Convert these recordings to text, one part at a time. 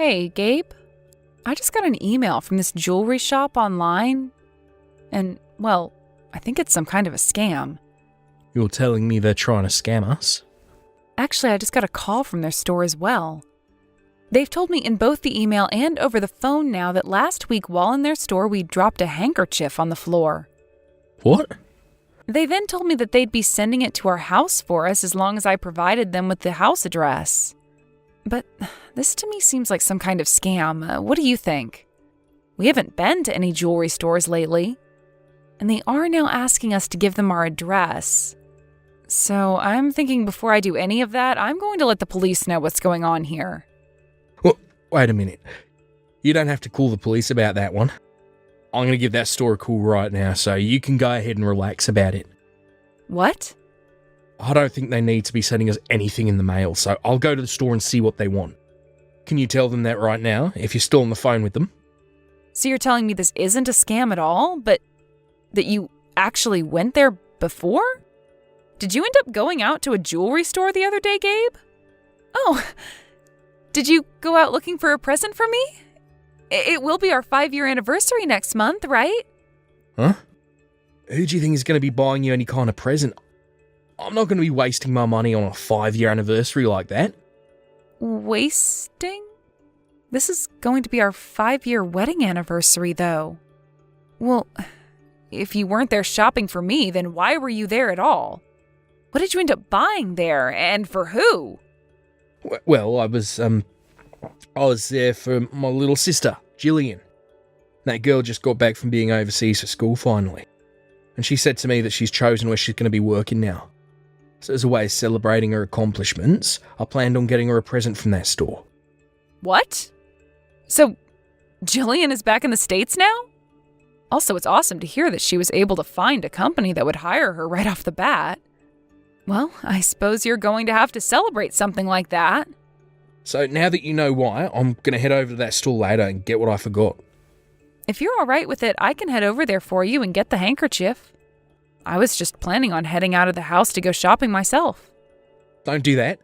Hey, Gabe. I just got an email from this jewelry shop online. And, well, I think it's some kind of a scam. You're telling me they're trying to scam us? Actually, I just got a call from their store as well. They've told me in both the email and over the phone now that last week while in their store we dropped a handkerchief on the floor. What? They then told me that they'd be sending it to our house for us as long as I provided them with the house address. But this to me seems like some kind of scam. What do you think? We haven't been to any jewelry stores lately, and they are now asking us to give them our address. So I'm thinking before I do any of that, I'm going to let the police know what's going on here. Well, wait a minute. You don't have to call the police about that one. I'm going to give that store a call right now, so you can go ahead and relax about it. What? I don't think they need to be sending us anything in the mail, so I'll go to the store and see what they want. Can you tell them that right now, if you're still on the phone with them? So you're telling me this isn't a scam at all, but that you actually went there before? Did you end up going out to a jewelry store the other day, Gabe? Oh, did you go out looking for a present for me? It will be our 5-year anniversary next month, right? Huh? Who do you think is going to be buying you any kind of present? I'm not going to be wasting my money on a 5-year anniversary like that. Wasting? This is going to be our 5-year wedding anniversary, though. Well, if you weren't there shopping for me, then why were you there at all? What did you end up buying there, and for who? Well, I was there for my little sister, Jillian. That girl just got back from being overseas for school finally. And she said to me that she's chosen where she's going to be working now. So as a way of celebrating her accomplishments, I planned on getting her a present from that store. What? So, Jillian is back in the States now? Also, it's awesome to hear that she was able to find a company that would hire her right off the bat. Well, I suppose you're going to have to celebrate something like that. So now that you know why, I'm going to head over to that store later and get what I forgot. If you're all right with it, I can head over there for you and get the handkerchief. I was just planning on heading out of the house to go shopping myself. Don't do that.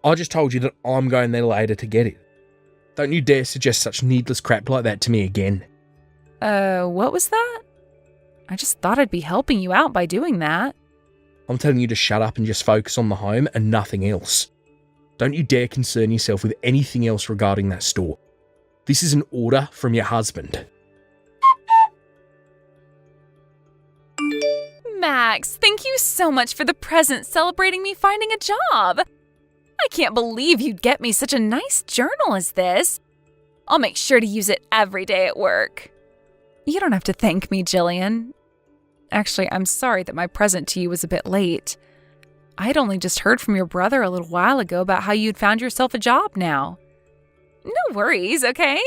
I just told you that I'm going there later to get it. Don't you dare suggest such needless crap like that to me again. What was that? I just thought I'd be helping you out by doing that. I'm telling you to shut up and just focus on the home and nothing else. Don't you dare concern yourself with anything else regarding that store. This is an order from your husband. Max, thank you so much for the present celebrating me finding a job. I can't believe you'd get me such a nice journal as this. I'll make sure to use it every day at work. You don't have to thank me, Jillian. Actually, I'm sorry that my present to you was a bit late. I had only just heard from your brother a little while ago about how you'd found yourself a job now. No worries, okay?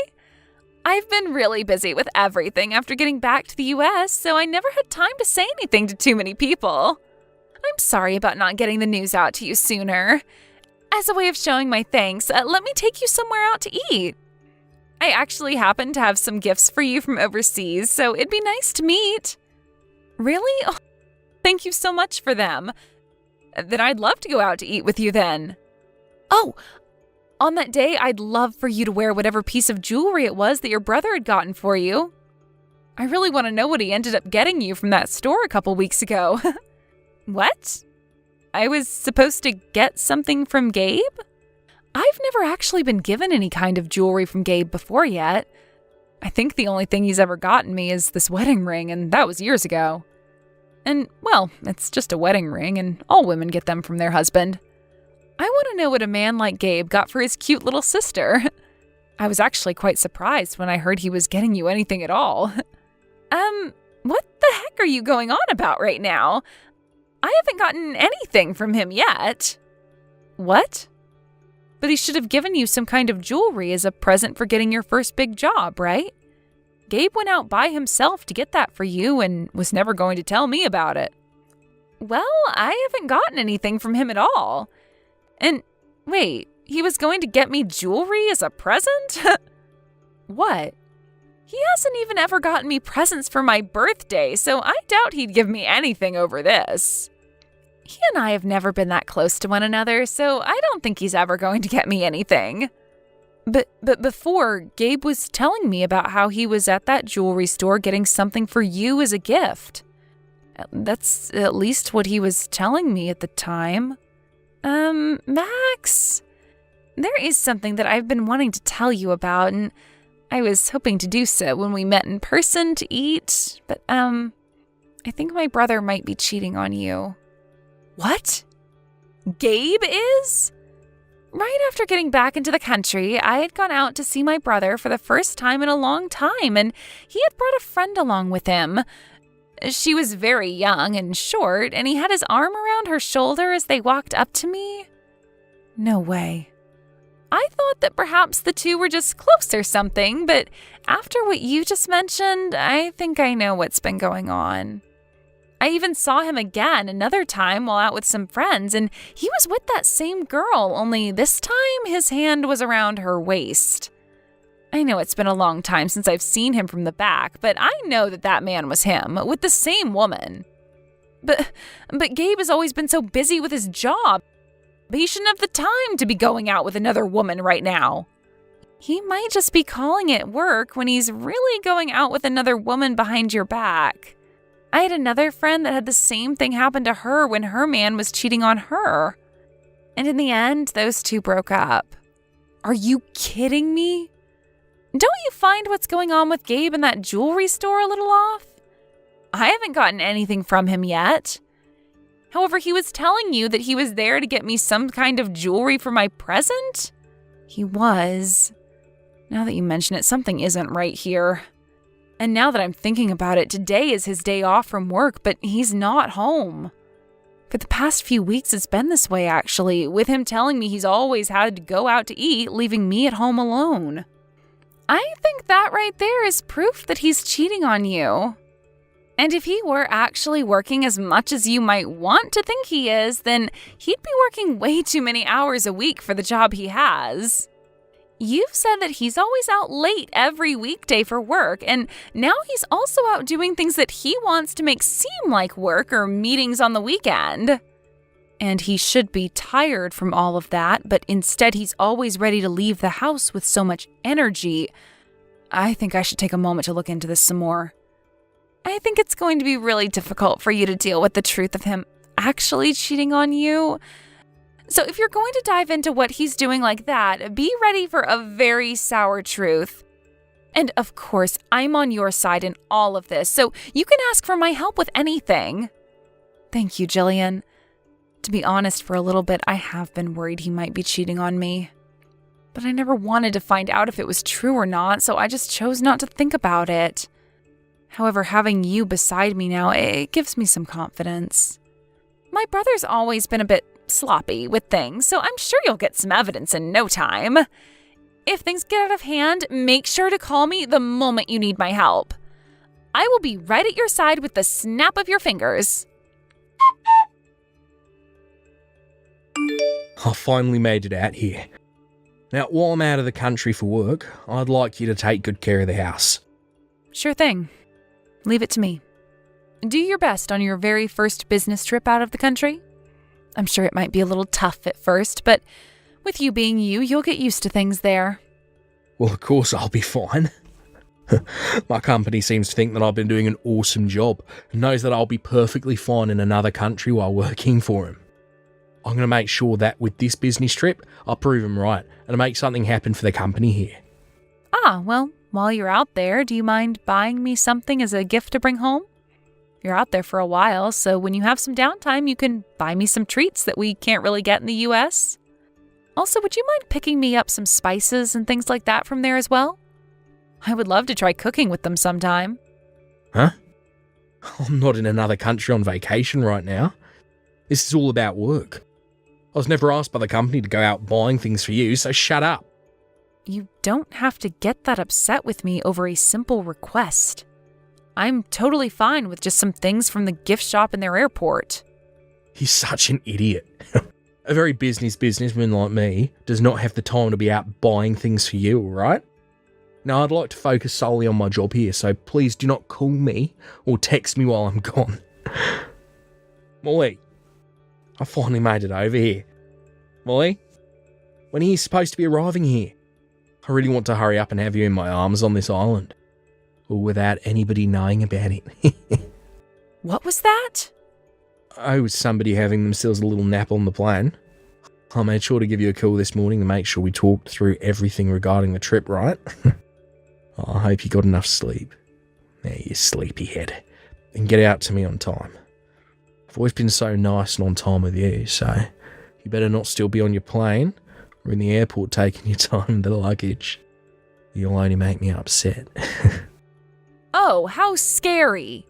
I've been really busy with everything after getting back to the US, so I never had time to say anything to too many people. I'm sorry about not getting the news out to you sooner. As a way of showing my thanks, let me take you somewhere out to eat. I actually happen to have some gifts for you from overseas, so it'd be nice to meet. Really? Oh, thank you so much for them. Then I'd love to go out to eat with you then. Oh, on that day, I'd love for you to wear whatever piece of jewelry it was that your brother had gotten for you. I really want to know what he ended up getting you from that store a couple weeks ago. What? I was supposed to get something from Gabe? I've never actually been given any kind of jewelry from Gabe before yet. I think the only thing he's ever gotten me is this wedding ring, and that was years ago. And, well, it's just a wedding ring, and all women get them from their husband. I want to know what a man like Gabe got for his cute little sister. I was actually quite surprised when I heard he was getting you anything at all. What the heck are you going on about right now? I haven't gotten anything from him yet. What? But he should have given you some kind of jewelry as a present for getting your first big job, right? Gabe went out by himself to get that for you and was never going to tell me about it. Well, I haven't gotten anything from him at all. And wait, he was going to get me jewelry as a present? What? He hasn't even ever gotten me presents for my birthday, so I doubt he'd give me anything over this. He and I have never been that close to one another, so I don't think he's ever going to get me anything. But before, Gabe was telling me about how he was at that jewelry store getting something for you as a gift. That's at least what he was telling me at the time. Max, there is something that I've been wanting to tell you about, and I was hoping to do so when we met in person to eat, but, I think my brother might be cheating on you. What? Gabe is? Right after getting back into the country, I had gone out to see my brother for the first time in a long time, and he had brought a friend along with him. She was very young and short, and he had his arm around her shoulder as they walked up to me. No way. I thought that perhaps the two were just close or something, but after what you just mentioned, I think I know what's been going on. I even saw him again another time while out with some friends, and he was with that same girl, only this time his hand was around her waist. I know it's been a long time since I've seen him from the back, but I know that that man was him, with the same woman. But Gabe has always been so busy with his job. He shouldn't have the time to be going out with another woman right now. He might just be calling it work when he's really going out with another woman behind your back. I had another friend that had the same thing happen to her when her man was cheating on her. And in the end, those two broke up. Are you kidding me? Don't you find what's going on with Gabe in that jewelry store a little off? I haven't gotten anything from him yet. However, he was telling you that he was there to get me some kind of jewelry for my present? He was. Now that you mention it, something isn't right here. And now that I'm thinking about it, today is his day off from work, but he's not home. For the past few weeks, it's been this way, actually, with him telling me he's always had to go out to eat, leaving me at home alone. I think that right there is proof that he's cheating on you. And if he were actually working as much as you might want to think he is, then he'd be working way too many hours a week for the job he has. You've said that he's always out late every weekday for work, and now he's also out doing things that he wants to make seem like work or meetings on the weekend. And he should be tired from all of that, but instead he's always ready to leave the house with so much energy. I think I should take a moment to look into this some more. I think it's going to be really difficult for you to deal with the truth of him actually cheating on you. So if you're going to dive into what he's doing like that, be ready for a very sour truth. And of course, I'm on your side in all of this, so you can ask for my help with anything. Thank you, Jillian. To be honest, for a little bit, I have been worried he might be cheating on me. But I never wanted to find out if it was true or not, so I just chose not to think about it. However, having you beside me now, it gives me some confidence. My brother's always been a bit sloppy with things, so I'm sure you'll get some evidence in no time. If things get out of hand, make sure to call me the moment you need my help. I will be right at your side with the snap of your fingers. I finally made it out here. Now, while I'm out of the country for work, I'd like you to take good care of the house. Sure thing. Leave it to me. Do your best on your very first business trip out of the country. I'm sure it might be a little tough at first, but with you being you, you'll get used to things there. Well, of course I'll be fine. My company seems to think that I've been doing an awesome job and knows that I'll be perfectly fine in another country while working for him. I'm going to make sure that with this business trip, I'll prove him right and make something happen for the company here. Well, while you're out there, do you mind buying me something as a gift to bring home? You're out there for a while, so when you have some downtime, you can buy me some treats that we can't really get in the U.S. Also, would you mind picking me up some spices and things like that from there as well? I would love to try cooking with them sometime. Huh? I'm not in another country on vacation right now. This is all about work. I was never asked by the company to go out buying things for you, so shut up. You don't have to get that upset with me over a simple request. I'm totally fine with just some things from the gift shop in their airport. He's such an idiot. A very businessman like me does not have the time to be out buying things for you, alright? Now, I'd like to focus solely on my job here, so please do not call me or text me while I'm gone. Molly, I finally made it over here. Molly, when are you supposed to be arriving here? I really want to hurry up and have you in my arms on this island. Or without anybody knowing about it. What was that? I was somebody having themselves a little nap on the plane. I made sure to give you a call this morning to make sure we talked through everything regarding the trip, right? I hope you got enough sleep. There, you sleepyhead. And get out to me on time. I've always been so nice and on time with you, so you better not still be on your plane or in the airport taking your time with the luggage. You'll only make me upset. Oh, how scary.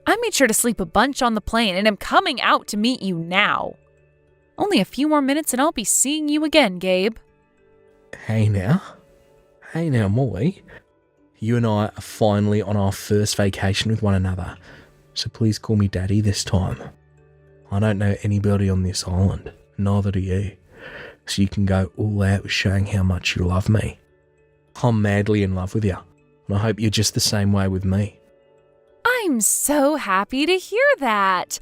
I made sure to sleep a bunch on the plane and am coming out to meet you now. Only a few more minutes and I'll be seeing you again, Gabe. Hey now, Molly. You and I are finally on our first vacation with one another, so please call me Daddy this time. I don't know anybody on this island, neither do you, so you can go all out with showing how much you love me. I'm madly in love with you, and I hope you're just the same way with me. I'm so happy to hear that,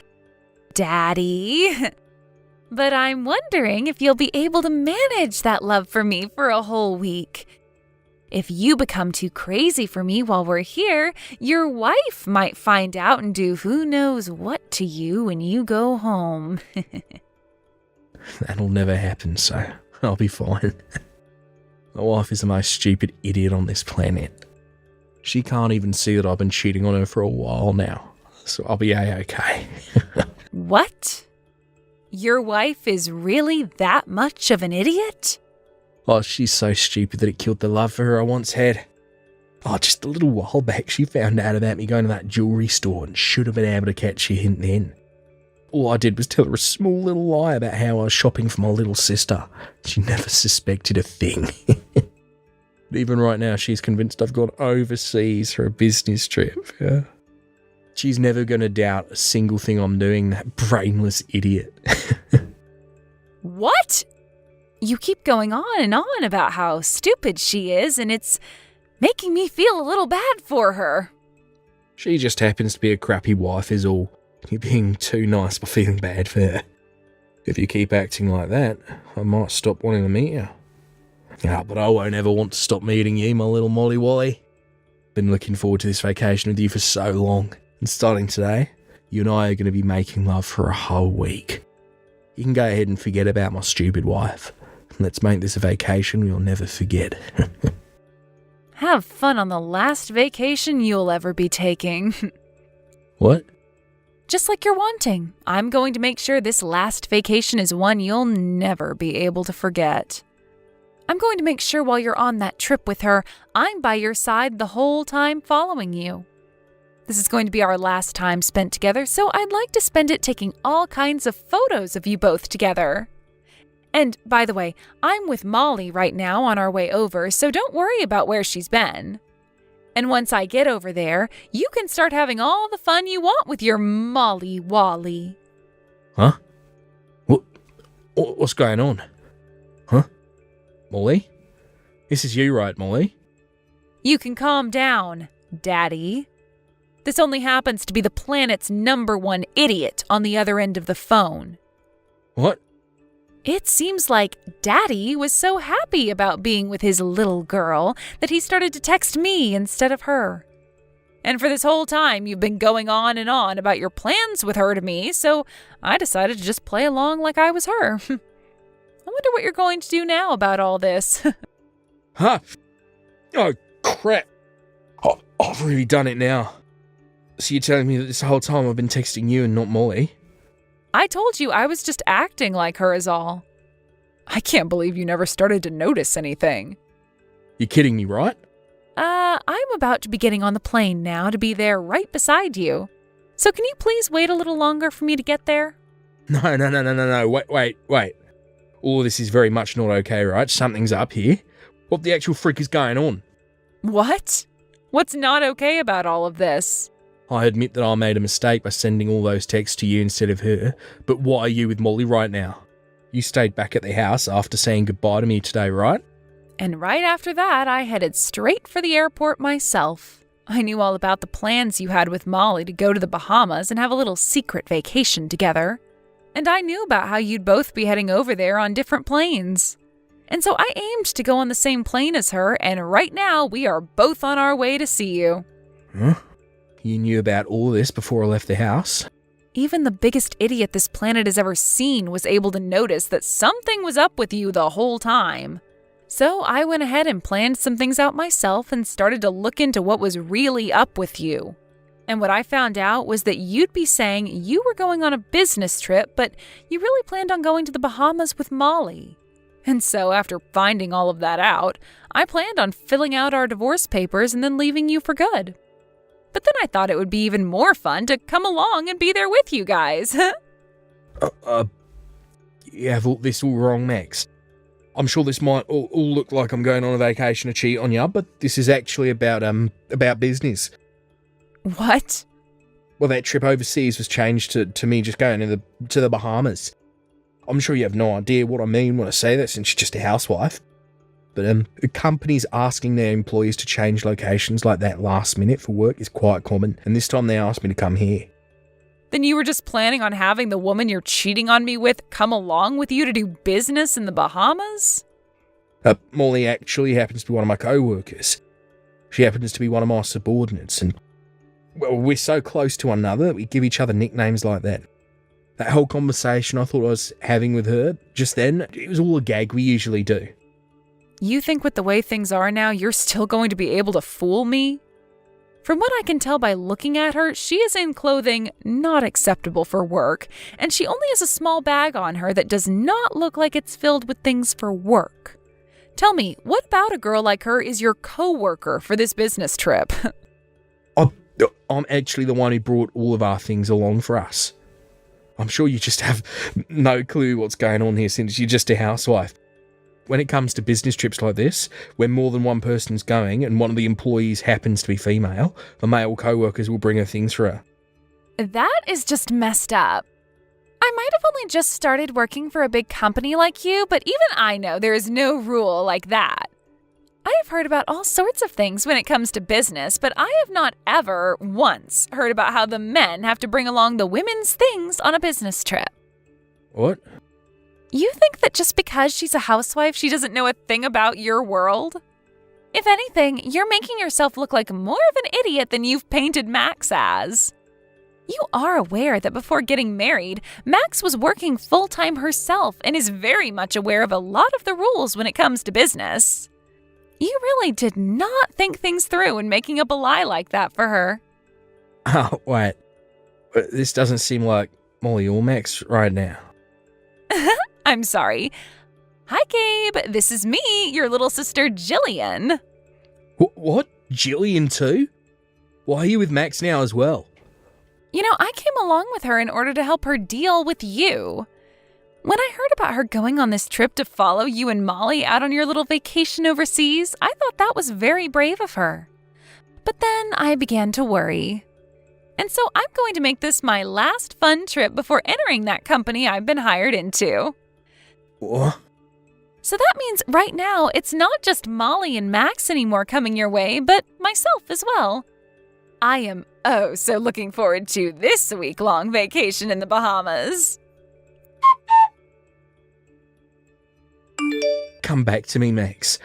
Daddy. But I'm wondering if you'll be able to manage that love for me for a whole week. If you become too crazy for me while we're here, your wife might find out and do who knows what to you when you go home. That'll never happen, so I'll be fine. My wife is the most stupid idiot on this planet. She can't even see that I've been cheating on her for a while now, so I'll be A-okay. What? Your wife is really that much of an idiot? Oh, she's so stupid that it killed the love for her I once had. Oh, just a little while back, she found out about me going to that jewellery store and should have been able to catch a hint then. All I did was tell her a small little lie about how I was shopping for my little sister. She never suspected a thing. Even right now, she's convinced I've gone overseas for a business trip. Yeah. She's never going to doubt a single thing I'm doing, that brainless idiot. What? You keep going on about how stupid she is, and it's making me feel a little bad for her. She just happens to be a crappy wife is all. You're being too nice by feeling bad for her. If you keep acting like that, I might stop wanting to meet you. But I won't ever want to stop meeting you, my little Molly Wally. Been looking forward to this vacation with you for so long. And starting today, you and I are going to be making love for a whole week. You can go ahead and forget about my stupid wife. Let's make this a vacation we'll never forget. Have fun on the last vacation you'll ever be taking. What? Just like you're wanting. I'm going to make sure this last vacation is one you'll never be able to forget. I'm going to make sure while you're on that trip with her, I'm by your side the whole time following you. This is going to be our last time spent together, so I'd like to spend it taking all kinds of photos of you both together. And, by the way, I'm with Molly right now on our way over, so don't worry about where she's been. And once I get over there, you can start having all the fun you want with your Molly Wally. Huh? What's going on? Huh? Molly? This is you, right, Molly? You can calm down, Daddy. This only happens to be the planet's #1 idiot on the other end of the phone. What? It seems like Daddy was so happy about being with his little girl that he started to text me instead of her. And for this whole time, you've been going on and on about your plans with her to me, so I decided to just play along like I was her. I wonder what you're going to do now about all this. Huh? Oh, crap. I've really done it now. So you're telling me that this whole time I've been texting you and not Molly? I told you I was just acting like her is all. I can't believe you never started to notice anything. You're kidding me, right? I'm about to be getting on the plane now to be there right beside you. So can you please wait a little longer for me to get there? No. Wait. All this is very much not okay, right? Something's up here. What the actual frick is going on? What? What's not okay about all of this? I admit that I made a mistake by sending all those texts to you instead of her, but why are you with Molly right now? You stayed back at the house after saying goodbye to me today, right? And right after that, I headed straight for the airport myself. I knew all about the plans you had with Molly to go to the Bahamas and have a little secret vacation together. And I knew about how you'd both be heading over there on different planes. And so I aimed to go on the same plane as her, and right now we are both on our way to see you. Huh? You knew about all this before I left the house? Even the biggest idiot this planet has ever seen was able to notice that something was up with you the whole time. So I went ahead and planned some things out myself and started to look into what was really up with you. And what I found out was that you'd be saying you were going on a business trip, but you really planned on going to the Bahamas with Molly. And so after finding all of that out, I planned on filling out our divorce papers and then leaving you for good. But then I thought it would be even more fun to come along and be there with you guys. You have all this all wrong, Max. I'm sure this might all look like I'm going on a vacation to cheat on you, but this is actually about business. What? Well, that trip overseas was changed to me just going to the Bahamas. I'm sure you have no idea what I mean when I say that, since you're just a housewife. But companies asking their employees to change locations like that last minute for work is quite common, and this time they asked me to come here. Then you were just planning on having the woman you're cheating on me with come along with you to do business in the Bahamas? Molly actually happens to be one of my co-workers. She happens to be one of my subordinates, and well, we're so close to one another that we give each other nicknames like that. That whole conversation I thought I was having with her just then, it was all a gag we usually do. You think with the way things are now, you're still going to be able to fool me? From what I can tell by looking at her, she is in clothing not acceptable for work, and she only has a small bag on her that does not look like it's filled with things for work. Tell me, what about a girl like her is your co-worker for this business trip? I'm actually the one who brought all of our things along for us. I'm sure you just have no clue what's going on here since you're just a housewife. When it comes to business trips like this, where more than one person's going and one of the employees happens to be female, the male co-workers will bring her things for her. That is just messed up. I might have only just started working for a big company like you, but even I know there is no rule like that. I have heard about all sorts of things when it comes to business, but I have not ever once heard about how the men have to bring along the women's things on a business trip. What? You think that just because she's a housewife, she doesn't know a thing about your world? If anything, you're making yourself look like more of an idiot than you've painted Max as. You are aware that before getting married, Max was working full-time herself and is very much aware of a lot of the rules when it comes to business. You really did not think things through in making up a lie like that for her. Oh, wait. This doesn't seem like Molly or Max right now. I'm sorry. Hi, Gabe. This is me, your little sister, Jillian. What? Jillian too? Why are you with Max now as well? You know, I came along with her in order to help her deal with you. When I heard about her going on this trip to follow you and Molly out on your little vacation overseas, I thought that was very brave of her. But then I began to worry. And so I'm going to make this my last fun trip before entering that company I've been hired into. What? So that means right now it's not just Molly and Max anymore coming your way, but myself as well. I am so looking forward to this week-long vacation in the Bahamas. Come back to me, Max.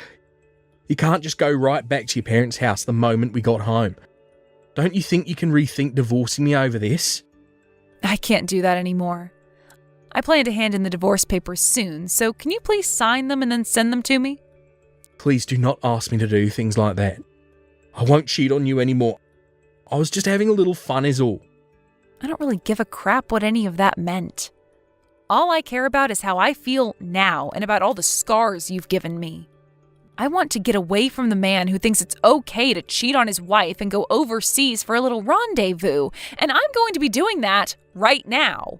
You can't just go right back to your parents' house the moment we got home. Don't you think you can rethink divorcing me over this? I can't do that anymore. I plan to hand in the divorce papers soon, so can you please sign them and then send them to me? Please do not ask me to do things like that. I won't cheat on you anymore. I was just having a little fun is all. I don't really give a crap what any of that meant. All I care about is how I feel now and about all the scars you've given me. I want to get away from the man who thinks it's okay to cheat on his wife and go overseas for a little rendezvous, and I'm going to be doing that right now.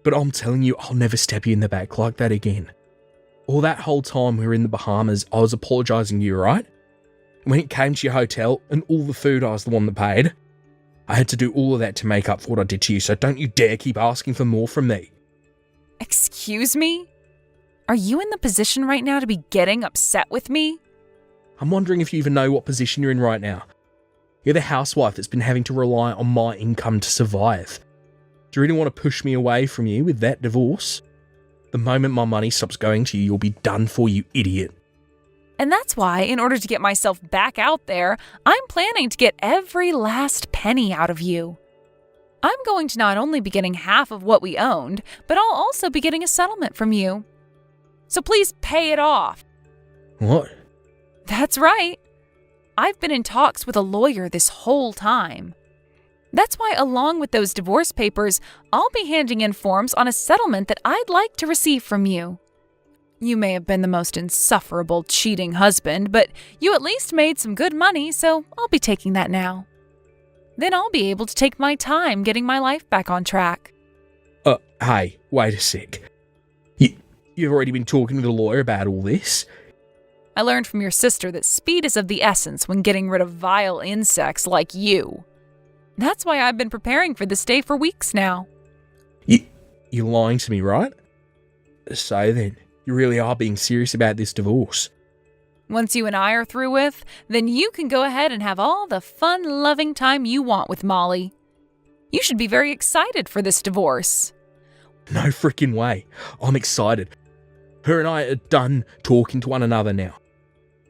But I'm telling you, I'll never stab you in the back like that again. All that whole time we were in the Bahamas, I was apologising to you, right? When it came to your hotel and all the food, I was the one that paid. I had to do all of that to make up for what I did to you, so don't you dare keep asking for more from me. Excuse me? Are you in the position right now to be getting upset with me? I'm wondering if you even know what position you're in right now. You're the housewife that's been having to rely on my income to survive. Do you really want to push me away from you with that divorce? The moment my money stops going to you, you'll be done for, you idiot. And that's why, in order to get myself back out there, I'm planning to get every last penny out of you. I'm going to not only be getting half of what we owned, but I'll also be getting a settlement from you. So please pay it off. What? That's right. I've been in talks with a lawyer this whole time. That's why, along with those divorce papers, I'll be handing in forms on a settlement that I'd like to receive from you. You may have been the most insufferable, cheating husband, but you at least made some good money, so I'll be taking that now. Then I'll be able to take my time getting my life back on track. Hey, wait a sec. You've already been talking to the lawyer about all this? I learned from your sister that speed is of the essence when getting rid of vile insects like you. That's why I've been preparing for this day for weeks now. You're lying to me, right? So then, you really are being serious about this divorce. Once you and I are through with, then you can go ahead and have all the fun, loving time you want with Molly. You should be very excited for this divorce. No freaking way. I'm excited. Her and I are done talking to one another now.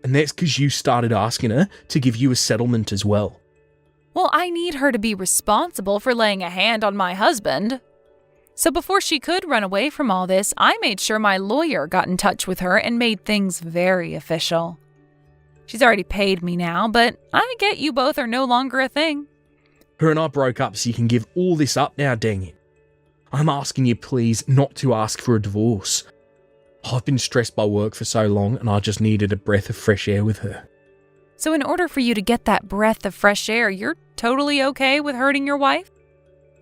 And that's because you started asking her to give you a settlement as well. Well, I need her to be responsible for laying a hand on my husband. So before she could run away from all this, I made sure my lawyer got in touch with her and made things very official. She's already paid me now, but I get you both are no longer a thing. Her and I broke up so you can give all this up now, dang it. I'm asking you please not to ask for a divorce. I've been stressed by work for so long and I just needed a breath of fresh air with her. So in order for you to get that breath of fresh air, you're totally okay with hurting your wife?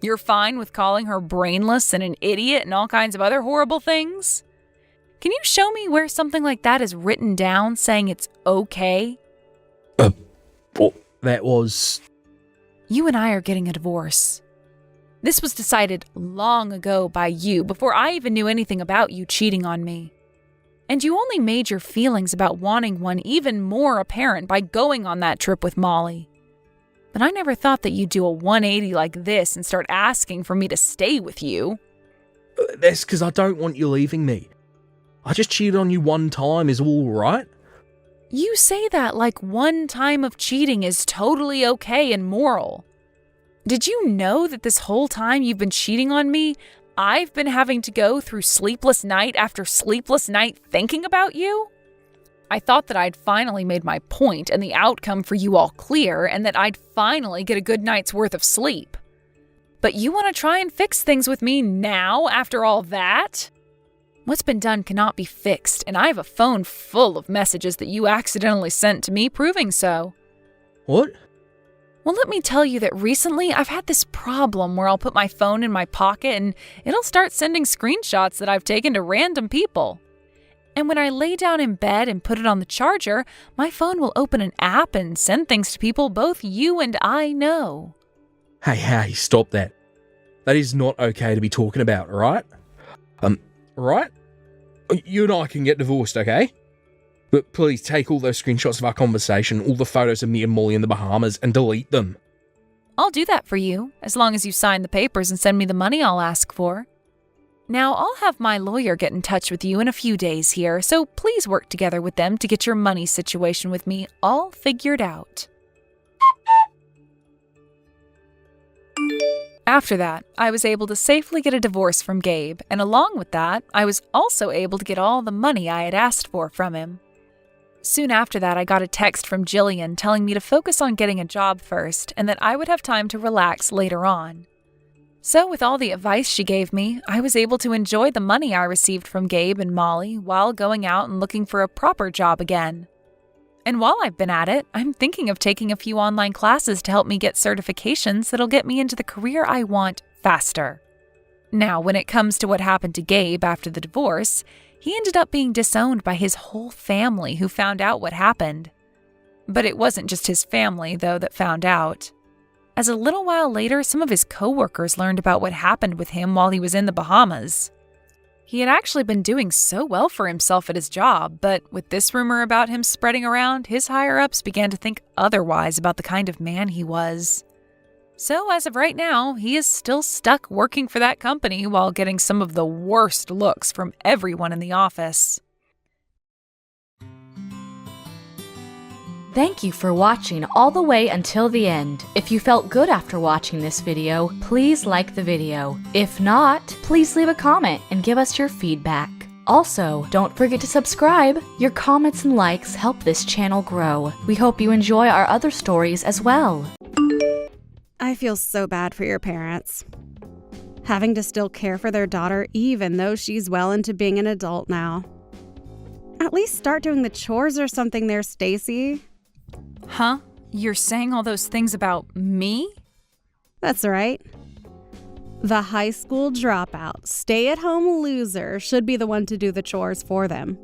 You're fine with calling her brainless and an idiot and all kinds of other horrible things? Can you show me where something like that is written down saying it's okay? Well, that was... You and I are getting a divorce. This was decided long ago by you before I even knew anything about you cheating on me. And you only made your feelings about wanting one even more apparent by going on that trip with Molly. But I never thought that you'd do a 180 like this and start asking for me to stay with you. That's because I don't want you leaving me. I just cheated on you one time is all right. You say that like one time of cheating is totally okay and moral. Did you know that this whole time you've been cheating on me, I've been having to go through sleepless night after sleepless night thinking about you? I thought that I'd finally made my point and the outcome for you all clear and that I'd finally get a good night's worth of sleep. But you want to try and fix things with me now after all that? What's been done cannot be fixed, and I have a phone full of messages that you accidentally sent to me proving so. What? Well, let me tell you that recently I've had this problem where I'll put my phone in my pocket and it'll start sending screenshots that I've taken to random people. And when I lay down in bed and put it on the charger, my phone will open an app and send things to people both you and I know. Hey, stop that. That is not okay to be talking about, right? Right? You and I can get divorced, okay? But please take all those screenshots of our conversation, all the photos of me and Molly in the Bahamas, and delete them. I'll do that for you, as long as you sign the papers and send me the money I'll ask for. Now, I'll have my lawyer get in touch with you in a few days here, so please work together with them to get your money situation with me all figured out. After that, I was able to safely get a divorce from Gabe, and along with that, I was also able to get all the money I had asked for from him. Soon after that, I got a text from Jillian telling me to focus on getting a job first and that I would have time to relax later on. So with all the advice she gave me, I was able to enjoy the money I received from Gabe and Molly while going out and looking for a proper job again. And while I've been at it, I'm thinking of taking a few online classes to help me get certifications that'll get me into the career I want faster. Now, when it comes to what happened to Gabe after the divorce, he ended up being disowned by his whole family who found out what happened. But it wasn't just his family, though, that found out. As a little while later, some of his coworkers learned about what happened with him while he was in the Bahamas. He had actually been doing so well for himself at his job, but with this rumor about him spreading around, his higher-ups began to think otherwise about the kind of man he was. So as of right now, he is still stuck working for that company while getting some of the worst looks from everyone in the office. Thank you for watching all the way until the end. If you felt good after watching this video, please like the video. If not, please leave a comment and give us your feedback. Also, don't forget to subscribe. Your comments and likes help this channel grow. We hope you enjoy our other stories as well. I feel so bad for your parents. Having to still care for their daughter even though she's well into being an adult now. At least start doing the chores or something there, Stacy. Huh? You're saying all those things about me? That's right. The high school dropout, stay-at-home loser should be the one to do the chores for them.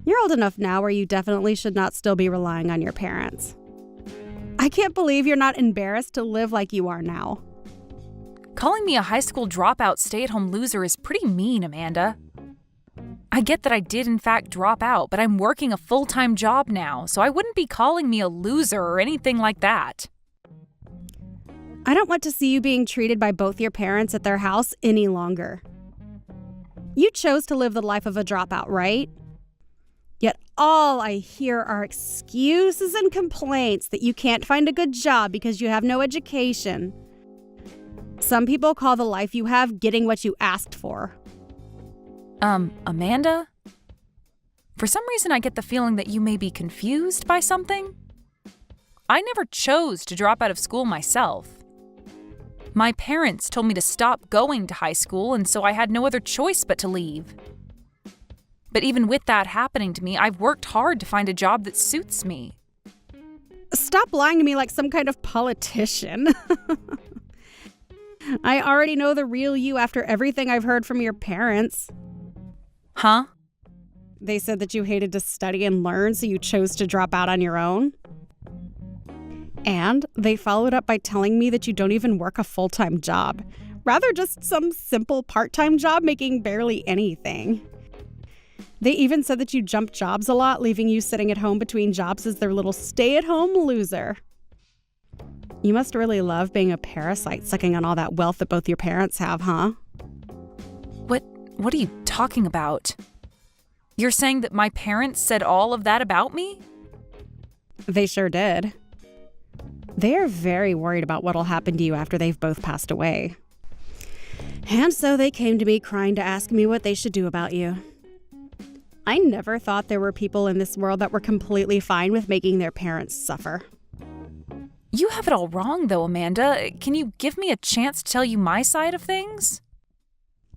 You're old enough now where you definitely should not still be relying on your parents. I can't believe you're not embarrassed to live like you are now. Calling me a high school dropout stay-at-home loser is pretty mean, Amanda. I get that I did in fact drop out, but I'm working a full-time job now, so I wouldn't be calling me a loser or anything like that. I don't want to see you being treated by both your parents at their house any longer. You chose to live the life of a dropout, right? Yet all I hear are excuses and complaints that you can't find a good job because you have no education. Some people call the life you have getting what you asked for. Amanda? For some reason I get the feeling that you may be confused by something. I never chose to drop out of school myself. My parents told me to stop going to high school, and so I had no other choice but to leave. But even with that happening to me, I've worked hard to find a job that suits me. Stop lying to me like some kind of politician. I already know the real you after everything I've heard from your parents. Huh? They said that you hated to study and learn, so you chose to drop out on your own. And they followed up by telling me that you don't even work a full-time job, rather just some simple part-time job making barely anything. They even said that you jump jobs a lot, leaving you sitting at home between jobs as their little stay-at-home loser. You must really love being a parasite sucking on all that wealth that both your parents have, huh? What are you talking about? You're saying that my parents said all of that about me? They sure did. They are very worried about what'll happen to you after they've both passed away. And so they came to me crying to ask me what they should do about you. I never thought there were people in this world that were completely fine with making their parents suffer. You have it all wrong, though, Amanda. Can you give me a chance to tell you my side of things?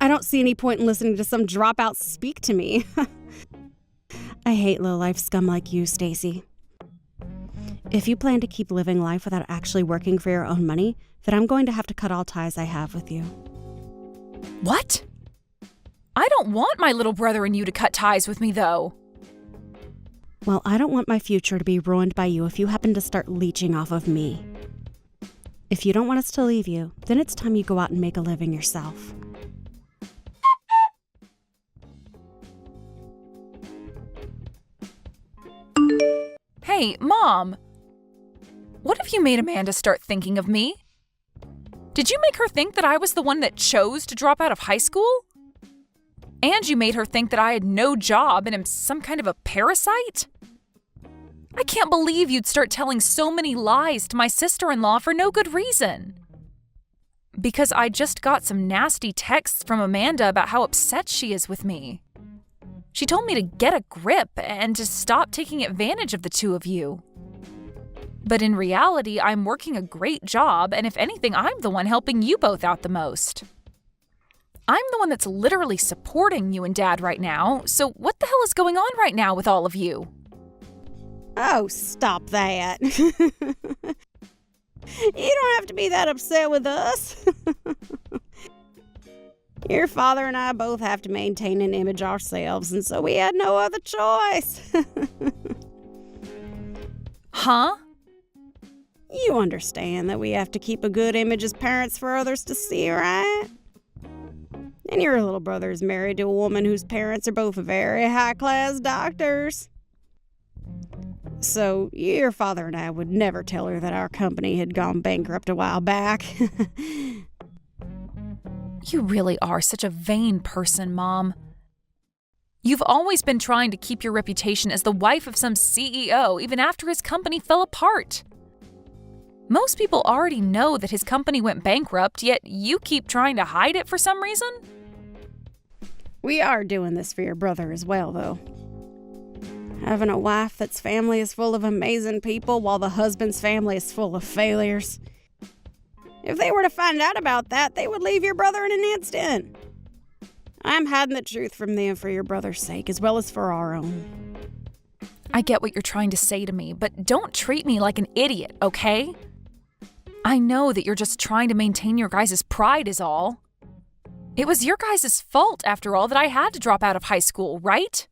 I don't see any point in listening to some dropout speak to me. I hate low-life scum like you, Stacy. If you plan to keep living life without actually working for your own money, then I'm going to have to cut all ties I have with you. What? I don't want my little brother and you to cut ties with me, though. Well, I don't want my future to be ruined by you if you happen to start leeching off of me. If you don't want us to leave you, then it's time you go out and make a living yourself. Hey, Mom! What have you made Amanda start thinking of me? Did you make her think that I was the one that chose to drop out of high school? And you made her think that I had no job and am some kind of a parasite? I can't believe you'd start telling so many lies to my sister-in-law for no good reason. Because I just got some nasty texts from Amanda about how upset she is with me. She told me to get a grip and to stop taking advantage of the two of you. But in reality, I'm working a great job, and if anything, I'm the one helping you both out the most. I'm the one that's literally supporting you and Dad right now, so what the hell is going on right now with all of you? Oh, stop that. You don't have to be that upset with us. Your father and I both have to maintain an image ourselves, and so we had no other choice. Huh? You understand that we have to keep a good image as parents for others to see, right? And your little brother is married to a woman whose parents are both very high-class doctors. So your father and I would never tell her that our company had gone bankrupt a while back. You really are such a vain person, Mom. You've always been trying to keep your reputation as the wife of some CEO even after his company fell apart. Most people already know that his company went bankrupt, yet you keep trying to hide it for some reason? We are doing this for your brother as well, though. Having a wife that's family is full of amazing people while the husband's family is full of failures. If they were to find out about that, they would leave your brother in an instant. I'm hiding the truth from them for your brother's sake, as well as for our own. I get what you're trying to say to me, but don't treat me like an idiot, okay? I know that you're just trying to maintain your guys' pride is all. It was your guys' fault, after all, that I had to drop out of high school, right?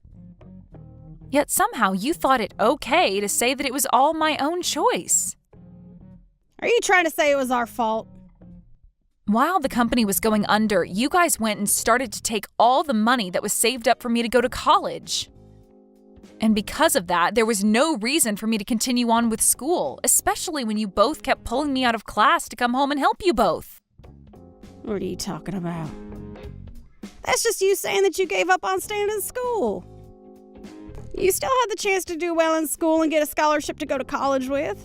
Yet somehow you thought it okay to say that it was all my own choice. Are you trying to say it was our fault? While the company was going under, you guys went and started to take all the money that was saved up for me to go to college. And because of that, there was no reason for me to continue on with school, especially when you both kept pulling me out of class to come home and help you both. What are you talking about? That's just you saying that you gave up on staying in school. You still had the chance to do well in school and get a scholarship to go to college with.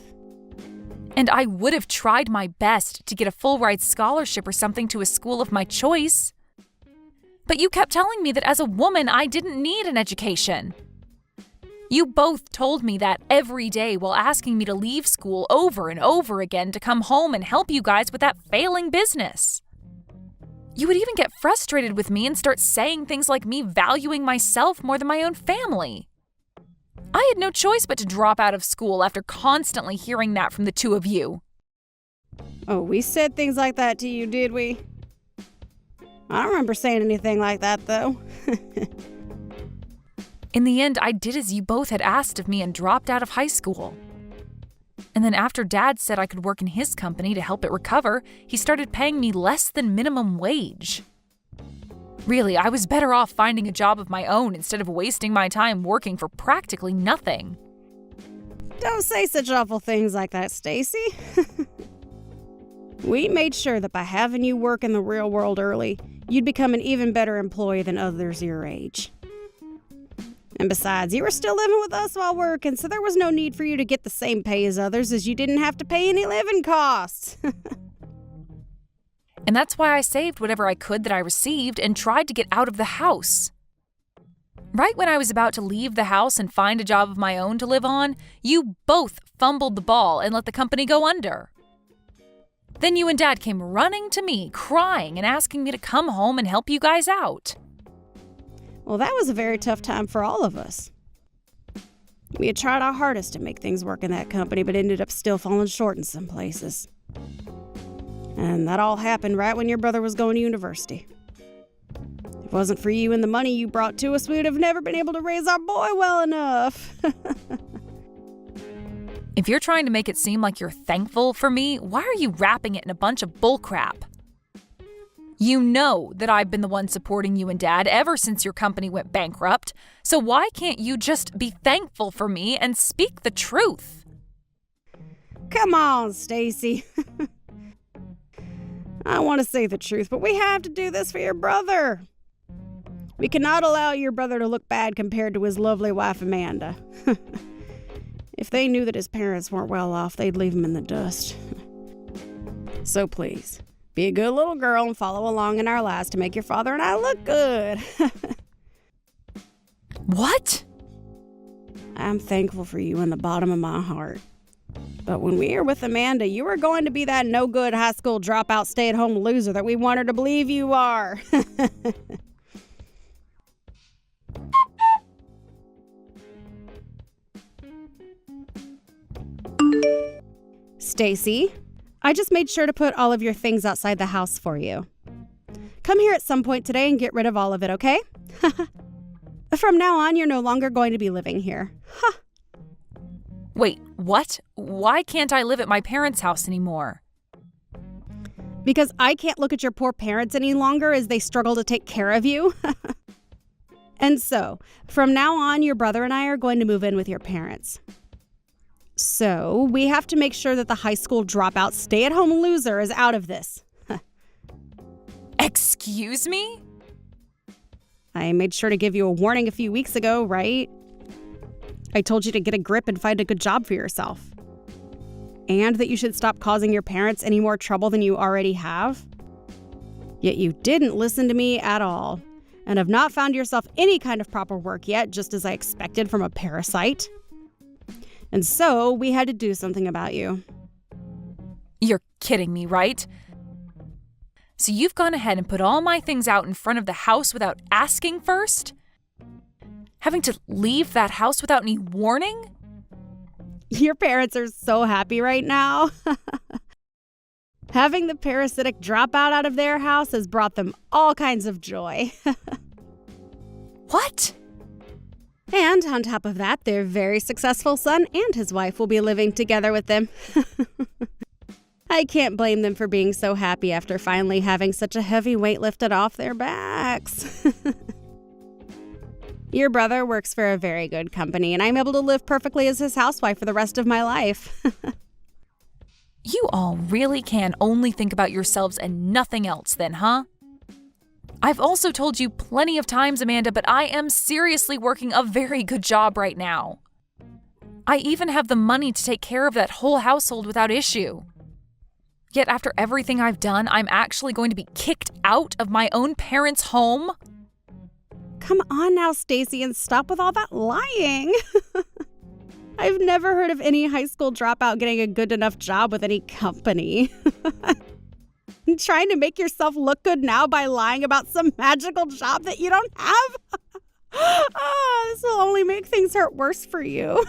And I would have tried my best to get a full-ride scholarship or something to a school of my choice. But you kept telling me that as a woman, I didn't need an education. You both told me that every day while asking me to leave school over and over again to come home and help you guys with that failing business. You would even get frustrated with me and start saying things like me valuing myself more than my own family. I had no choice but to drop out of school after constantly hearing that from the two of you. Oh, we said things like that to you, did we? I don't remember saying anything like that, though. In the end, I did as you both had asked of me and dropped out of high school. And then after Dad said I could work in his company to help it recover, he started paying me less than minimum wage. Really, I was better off finding a job of my own instead of wasting my time working for practically nothing. Don't say such awful things like that, Stacy. We made sure that by having you work in the real world early, you'd become an even better employee than others your age. And besides, you were still living with us while working, so there was no need for you to get the same pay as others, as you didn't have to pay any living costs. And that's why I saved whatever I could that I received and tried to get out of the house. Right when I was about to leave the house and find a job of my own to live on, you both fumbled the ball and let the company go under. Then you and Dad came running to me, crying and asking me to come home and help you guys out. Well, that was a very tough time for all of us. We had tried our hardest to make things work in that company, but ended up still falling short in some places. And that all happened right when your brother was going to university. If it wasn't for you and the money you brought to us, we would have never been able to raise our boy well enough. If you're trying to make it seem like you're thankful for me, why are you wrapping it in a bunch of bullcrap? You know that I've been the one supporting you and Dad ever since your company went bankrupt, so why can't you just be thankful for me and speak the truth? Come on, Stacy. I want to say the truth, but we have to do this for your brother. We cannot allow your brother to look bad compared to his lovely wife, Amanda. If they knew that his parents weren't well off, they'd leave him in the dust. So please, be a good little girl and follow along in our lives to make your father and I look good. What? I'm thankful for you in the bottom of my heart. But when we are with Amanda, you are going to be that no-good high school dropout stay-at-home loser that we want her to believe you are. Stacy, I just made sure to put all of your things outside the house for you. Come here at some point today and get rid of all of it, okay? From now on, you're no longer going to be living here. Huh. Wait, what? Why can't I live at my parents' house anymore? Because I can't look at your poor parents any longer as they struggle to take care of you. And so, from now on, your brother and I are going to move in with your parents. So we have to make sure that the high school dropout stay-at-home loser is out of this. Excuse me? I made sure to give you a warning a few weeks ago, right? I told you to get a grip and find a good job for yourself. And that you should stop causing your parents any more trouble than you already have. Yet you didn't listen to me at all, and have not found yourself any kind of proper work yet, just as I expected from a parasite. And so we had to do something about you. You're kidding me, right? So you've gone ahead and put all my things out in front of the house without asking first? Having to leave that house without any warning? Your parents are so happy right now. Having the parasitic dropout out of their house has brought them all kinds of joy. What? And on top of that, their very successful son and his wife will be living together with them. I can't blame them for being so happy after finally having such a heavy weight lifted off their backs. Your brother works for a very good company, and I'm able to live perfectly as his housewife for the rest of my life. You all really can only think about yourselves and nothing else then, huh? I've also told you plenty of times, Amanda, but I am seriously working a very good job right now. I even have the money to take care of that whole household without issue. Yet after everything I've done, I'm actually going to be kicked out of my own parents' home? Come on now, Stacy, and stop with all that lying. I've never heard of any high school dropout getting a good enough job with any company. Trying to make yourself look good now by lying about some magical job that you don't have? This will only make things hurt worse for you.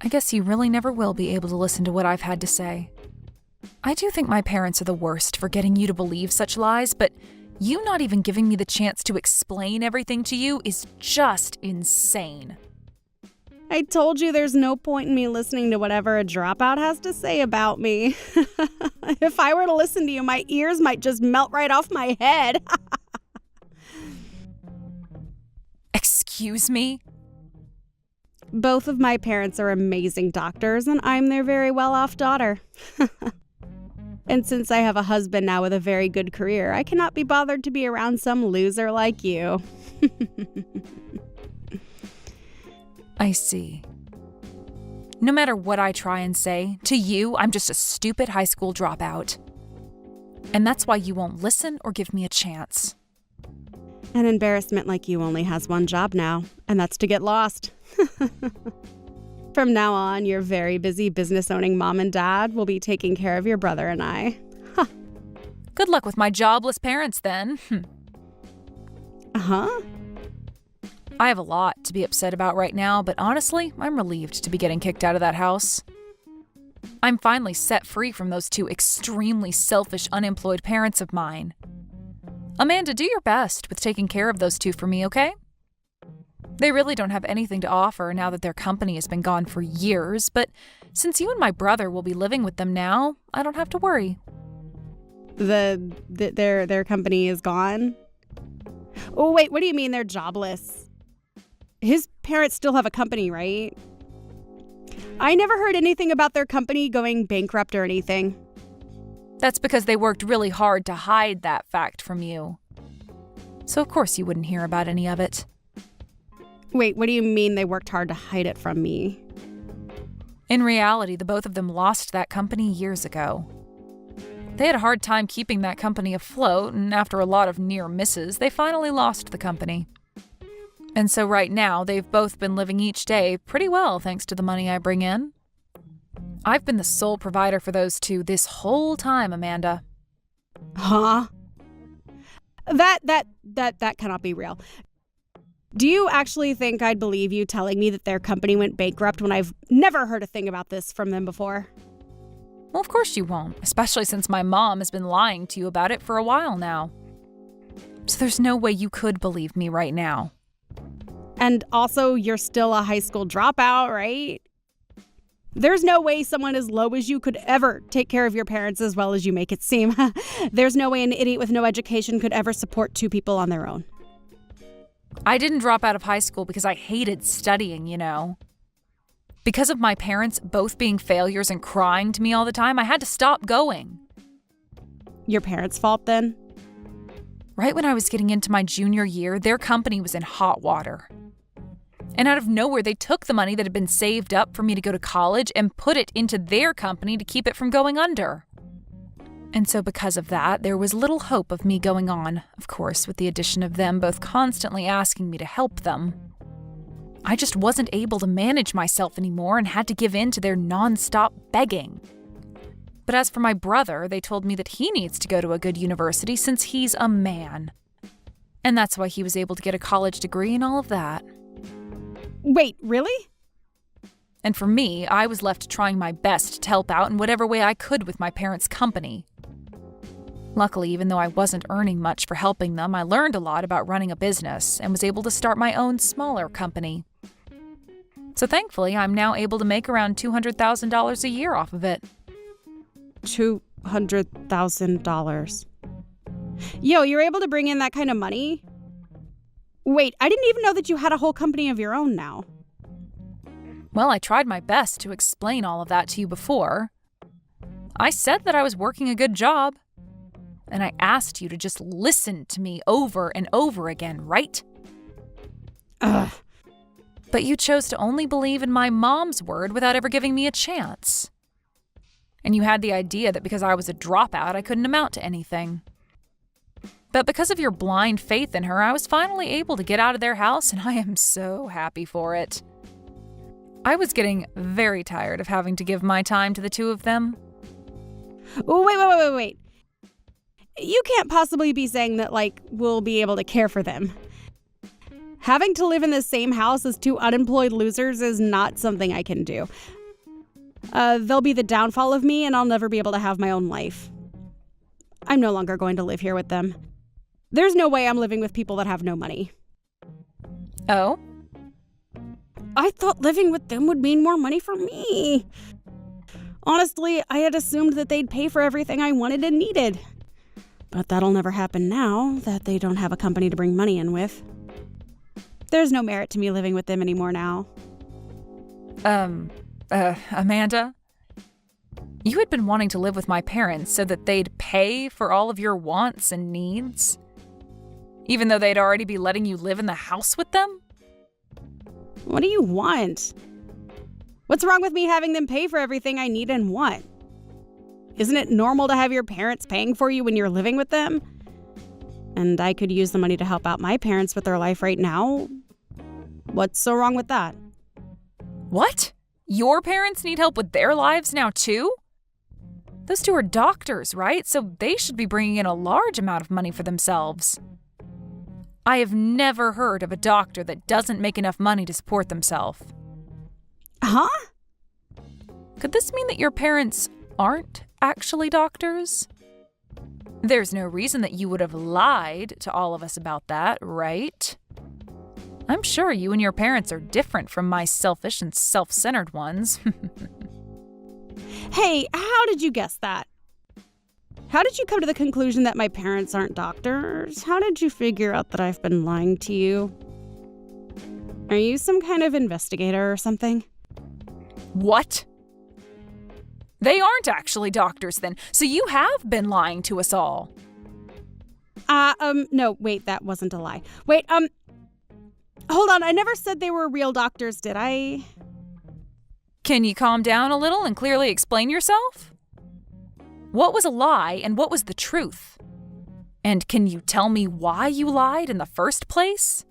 I guess you really never will be able to listen to what I've had to say. I do think my parents are the worst for getting you to believe such lies, but you not even giving me the chance to explain everything to you is just insane. I told you there's no point in me listening to whatever a dropout has to say about me. If I were to listen to you, my ears might just melt right off my head. Excuse me? Both of my parents are amazing doctors, and I'm their very well-off daughter. And since I have a husband now with a very good career, I cannot be bothered to be around some loser like you. I see. No matter what I try and say, to you, I'm just a stupid high school dropout. And that's why you won't listen or give me a chance. An embarrassment like you only has one job now, and that's to get lost. From now on, your very busy business-owning mom and dad will be taking care of your brother and I. Huh. Good luck with my jobless parents, then. Uh-huh. I have a lot to be upset about right now, but honestly, I'm relieved to be getting kicked out of that house. I'm finally set free from those two extremely selfish, unemployed parents of mine. Amanda, do your best with taking care of those two for me, okay? They really don't have anything to offer now that their company has been gone for years, but since you and my brother will be living with them now, I don't have to worry. Their company is gone? Oh, wait, what do you mean they're jobless? His parents still have a company, right? I never heard anything about their company going bankrupt or anything. That's because they worked really hard to hide that fact from you. So of course you wouldn't hear about any of it. Wait, what do you mean they worked hard to hide it from me? In reality, the both of them lost that company years ago. They had a hard time keeping that company afloat, and after a lot of near misses, they finally lost the company. And so right now, they've both been living each day pretty well thanks to the money I bring in. I've been the sole provider for those two this whole time, Amanda. Huh? That cannot be real. Do you actually think I'd believe you telling me that their company went bankrupt when I've never heard a thing about this from them before? Well, of course you won't, especially since my mom has been lying to you about it for a while now. So there's no way you could believe me right now. And also, you're still a high school dropout, right? There's no way someone as low as you could ever take care of your parents as well as you make it seem. There's no way an idiot with no education could ever support two people on their own. I didn't drop out of high school because I hated studying, you know. Because of my parents both being failures and crying to me all the time, I had to stop going. Your parents' fault then? Right when I was getting into my junior year, their company was in hot water. And out of nowhere, they took the money that had been saved up for me to go to college and put it into their company to keep it from going under. And so because of that, there was little hope of me going on, of course, with the addition of them both constantly asking me to help them. I just wasn't able to manage myself anymore and had to give in to their nonstop begging. But as for my brother, they told me that he needs to go to a good university since he's a man. And that's why he was able to get a college degree and all of that. Wait, really? And for me, I was left trying my best to help out in whatever way I could with my parents' company. Luckily, even though I wasn't earning much for helping them, I learned a lot about running a business and was able to start my own smaller company. So thankfully, I'm now able to make around $200,000 a year off of it. $200,000. Yo, you're able to bring in that kind of money? Wait, I didn't even know that you had a whole company of your own now. Well, I tried my best to explain all of that to you before. I said that I was working a good job. And I asked you to just listen to me over and over again, right? Ugh. But you chose to only believe in my mom's word without ever giving me a chance. And you had the idea that because I was a dropout, I couldn't amount to anything. But because of your blind faith in her, I was finally able to get out of their house, and I am so happy for it. I was getting very tired of having to give my time to the two of them. Oh, wait. You can't possibly be saying that, we'll be able to care for them. Having to live in the same house as two unemployed losers is not something I can do. They'll be the downfall of me, and I'll never be able to have my own life. I'm no longer going to live here with them. There's no way I'm living with people that have no money. Oh? I thought living with them would mean more money for me. Honestly, I had assumed that they'd pay for everything I wanted and needed. But that'll never happen now that they don't have a company to bring money in with. There's no merit to me living with them anymore now. Amanda? You had been wanting to live with my parents so that they'd pay for all of your wants and needs? Even though they'd already be letting you live in the house with them? What do you want? What's wrong with me having them pay for everything I need and want? Isn't it normal to have your parents paying for you when you're living with them? And I could use the money to help out my parents with their life right now. What's so wrong with that? What? Your parents need help with their lives now too? Those two are doctors, right? So they should be bringing in a large amount of money for themselves. I have never heard of a doctor that doesn't make enough money to support themselves. Huh? Could this mean that your parents aren't actually doctors? There's no reason that you would have lied to all of us about that, right? I'm sure you and your parents are different from my selfish and self-centered ones. Hey, how did you guess that? How did you come to the conclusion that my parents aren't doctors? How did you figure out that I've been lying to you? Are you some kind of investigator or something? What? They aren't actually doctors then, so you have been lying to us all. No, wait, that wasn't a lie. Wait, hold on, I never said they were real doctors, did I? Can you calm down a little and clearly explain yourself? What was a lie and what was the truth? And can you tell me why you lied in the first place?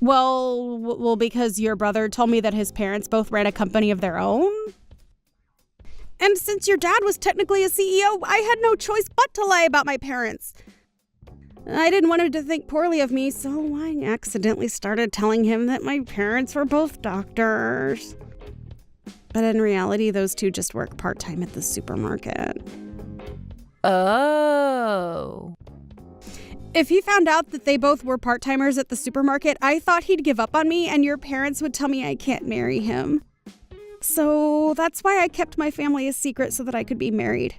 Well, because your brother told me that his parents both ran a company of their own. And since your dad was technically a CEO, I had no choice but to lie about my parents. I didn't want him to think poorly of me, so I accidentally started telling him that my parents were both doctors. But in reality, those two just work part-time at the supermarket. Oh. If he found out that they both were part-timers at the supermarket, I thought he'd give up on me and your parents would tell me I can't marry him. So that's why I kept my family a secret so that I could be married.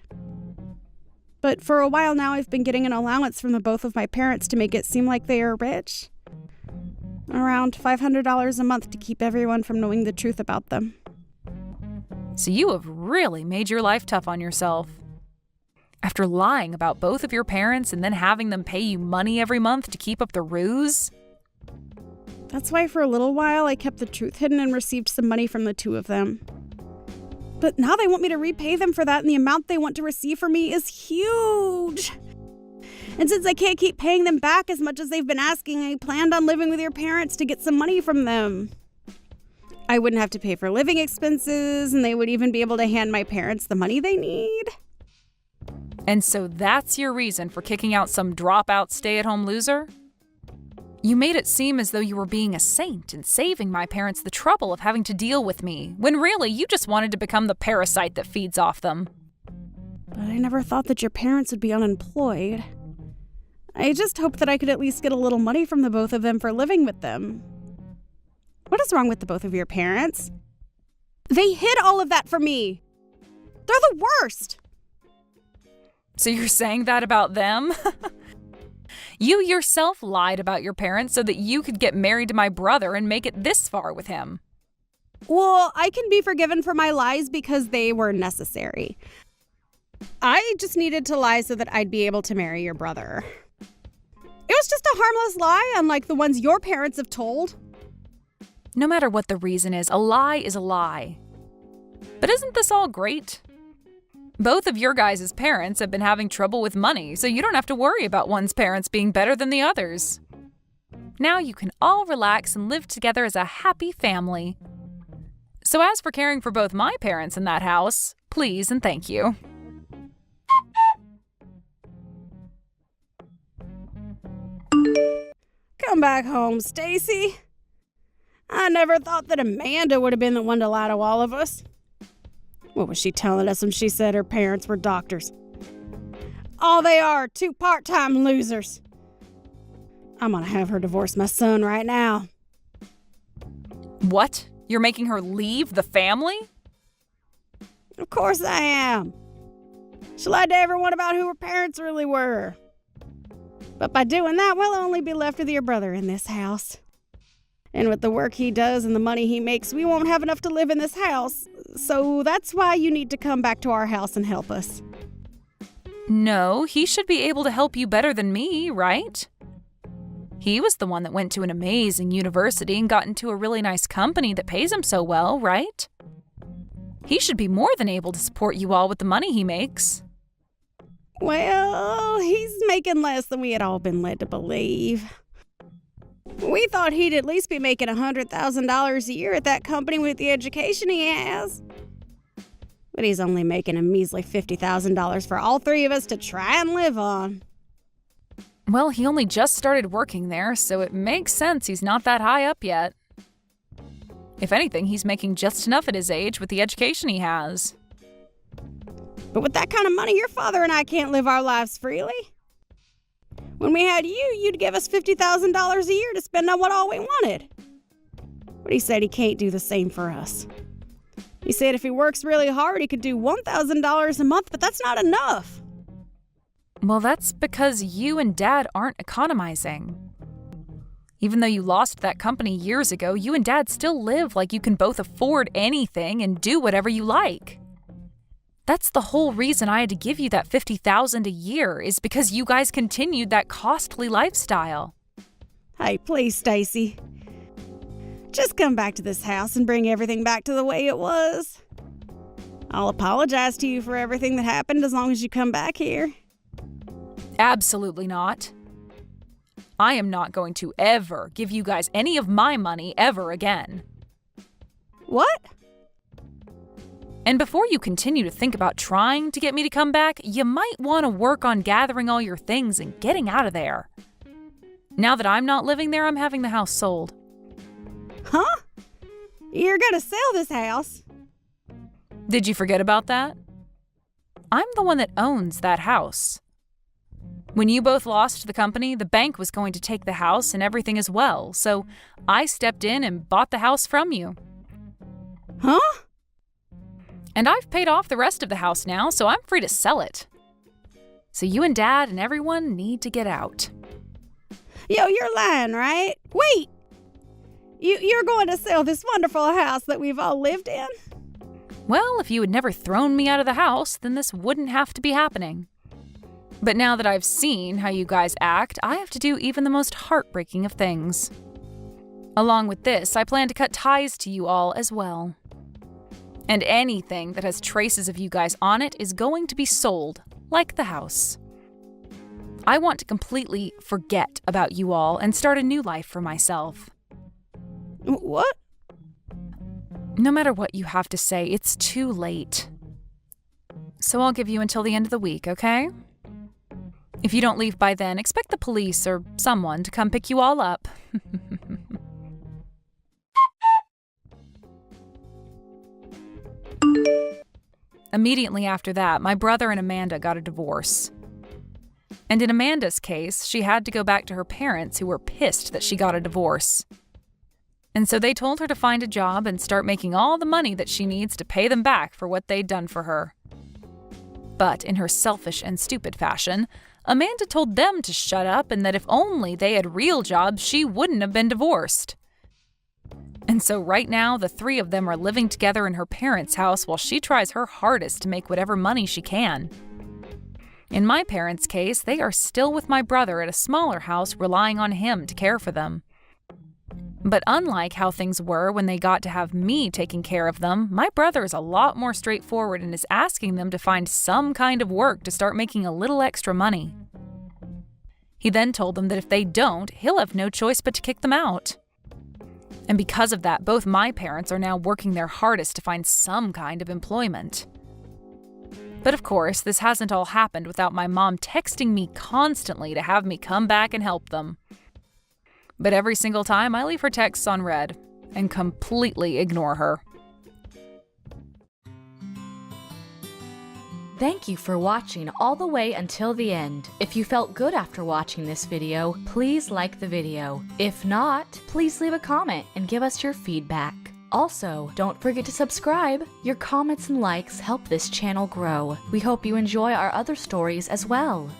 But for a while now, I've been getting an allowance from the both of my parents to make it seem like they are rich. Around $500 a month to keep everyone from knowing the truth about them. So you have really made your life tough on yourself. After lying about both of your parents and then having them pay you money every month to keep up the ruse? That's why for a little while I kept the truth hidden and received some money from the two of them. But now they want me to repay them for that, and the amount they want to receive from me is huge. And since I can't keep paying them back as much as they've been asking, I planned on living with your parents to get some money from them. I wouldn't have to pay for living expenses, and they would even be able to hand my parents the money they need. And so that's your reason for kicking out some dropout stay-at-home loser? You made it seem as though you were being a saint and saving my parents the trouble of having to deal with me, when really you just wanted to become the parasite that feeds off them. But I never thought that your parents would be unemployed. I just hoped that I could at least get a little money from the both of them for living with them. What is wrong with the both of your parents? They hid all of that from me. They're the worst. So you're saying that about them? You yourself lied about your parents so that you could get married to my brother and make it this far with him. Well, I can be forgiven for my lies because they were necessary. I just needed to lie so that I'd be able to marry your brother. It was just a harmless lie, unlike the ones your parents have told. No matter what the reason is a lie. But isn't this all great? Both of your guys' parents have been having trouble with money, so you don't have to worry about one's parents being better than the others. Now you can all relax and live together as a happy family. So as for caring for both my parents in that house, please and thank you. Come back home, Stacy. I never thought that Amanda would have been the one to lie to all of us. What was she telling us when she said her parents were doctors? All they are, two part-time losers. I'm gonna have her divorce my son right now. What? You're making her leave the family? Of course I am. She lied to everyone about who her parents really were. But by doing that, we'll only be left with your brother in this house. And with the work he does and the money he makes, we won't have enough to live in this house. So that's why you need to come back to our house and help us. No, he should be able to help you better than me, right? He was the one that went to an amazing university and got into a really nice company that pays him so well, right? He should be more than able to support you all with the money he makes. Well, he's making less than we had all been led to believe. We thought he'd at least be making $100,000 a year at that company with the education he has. But he's only making a measly $50,000 for all three of us to try and live on. Well, he only just started working there, so it makes sense he's not that high up yet. If anything, he's making just enough at his age with the education he has. But with that kind of money, your father and I can't live our lives freely. When we had you, you'd give us $50,000 a year to spend on what all we wanted. But he said he can't do the same for us. He said if he works really hard, he could do $1,000 a month, but that's not enough. Well, that's because you and Dad aren't economizing. Even though you lost that company years ago, you and Dad still live like you can both afford anything and do whatever you like. That's the whole reason I had to give you that $50,000 a year, is because you guys continued that costly lifestyle. Hey, please, Stacy. Just come back to this house and bring everything back to the way it was. I'll apologize to you for everything that happened as long as you come back here. Absolutely not. I am not going to ever give you guys any of my money ever again. What? And before you continue to think about trying to get me to come back, you might want to work on gathering all your things and getting out of there. Now that I'm not living there, I'm having the house sold. Huh? You're gonna sell this house? Did you forget about that? I'm the one that owns that house. When you both lost the company, the bank was going to take the house and everything as well, so I stepped in and bought the house from you. Huh? And I've paid off the rest of the house now, so I'm free to sell it. So you and Dad and everyone need to get out. Yo, you're lying, right? Wait! You're going to sell this wonderful house that we've all lived in? Well, if you had never thrown me out of the house, then this wouldn't have to be happening. But now that I've seen how you guys act, I have to do even the most heartbreaking of things. Along with this, I plan to cut ties to you all as well. And anything that has traces of you guys on it is going to be sold, like the house. I want to completely forget about you all and start a new life for myself. What? No matter what you have to say, it's too late. So I'll give you until the end of the week, okay? If you don't leave by then, expect the police or someone to come pick you all up. Immediately after that, my brother and Amanda got a divorce. And in Amanda's case, she had to go back to her parents, who were pissed that she got a divorce. And so they told her to find a job and start making all the money that she needs to pay them back for what they'd done for her. But in her selfish and stupid fashion, Amanda told them to shut up and that if only they had real jobs, she wouldn't have been divorced. And so right now, the three of them are living together in her parents' house while she tries her hardest to make whatever money she can. In my parents' case, they are still with my brother at a smaller house, relying on him to care for them. But unlike how things were when they got to have me taking care of them, my brother is a lot more straightforward and is asking them to find some kind of work to start making a little extra money. He then told them that if they don't, he'll have no choice but to kick them out. And because of that, both my parents are now working their hardest to find some kind of employment. But of course, this hasn't all happened without my mom texting me constantly to have me come back and help them. But every single time, I leave her texts on read and completely ignore her. Thank you for watching all the way until the end. If you felt good after watching this video, please like the video. If not, please leave a comment and give us your feedback. Also, don't forget to subscribe. Your comments and likes help this channel grow. We hope you enjoy our other stories as well.